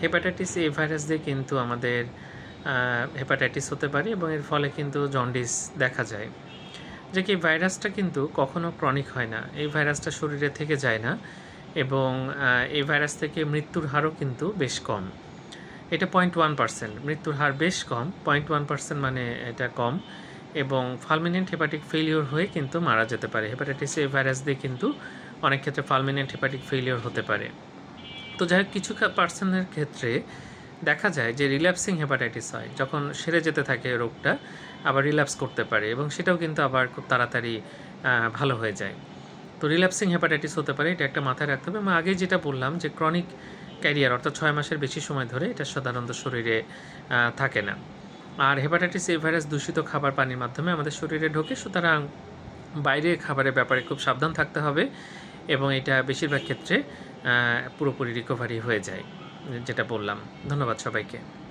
Hepatitis A virus দিয়ে কিন্তু আমাদের হেপাটাইটিস হতে পারে এবং এর ফলে কিন্তু জন্ডিস দেখা যায়। যে কি ভাইরাসটা কিন্তু কখনো ক্রনিক হয় না, এই ভাইরাসটা শরীরে থেকে যায় না এবং এই ভাইরাস থেকে মৃত্যুর হারও কিন্তু বেশ কম। এটা 0.1%, মৃত্যুর হার বেশ কম, 0.1% মানে এটা কম। এবং ফালমিনেন্ট হেপাটিক ফেলিওর হয়ে কিন্তু মারা যেতে পারে। হেপাটাইটিস এ ভাইরাস দিয়ে কিন্তু অনেক ক্ষেত্রে ফালমিনেন্ট হেপাটিক ফেলিওর হতে পারে। তো যাই হোক, কিছু পার্সনের ক্ষেত্রে দেখা যায় যে রিল্যাপসিং হেপাটাইটিস হয়, যখন সেরে যেতে থাকে রোগটা আবার রিল্যাপস করতে পারে এবং সেটাও কিন্তু আবার খুব তাড়াতাড়ি ভালো হয়ে যায়। তো রিল্যাপসিং হেপাটাইটিস হতে পারে, এটা একটা মাথায় রাখতে হবে। আমি আগেই যেটা বললাম যে ক্রনিক ক্যারিয়ার অর্থাৎ 6 মাসের বেশি সময় ধরে এটা সাধারণত শরীরে থাকে না। আর হেপাটাইটিস এ ভাইরাস দূষিত খাবার পানির মাধ্যমে আমাদের শরীরে ঢোকে, সুতরাং বাইরের খাবারের ব্যাপারে খুব সাবধান থাকতে হবে এবং এটা বেশিরভাগ ক্ষেত্রে পুরোপুরি রিকভারি হয়ে যায়, যেটা বললাম। ধন্যবাদ সবাইকে।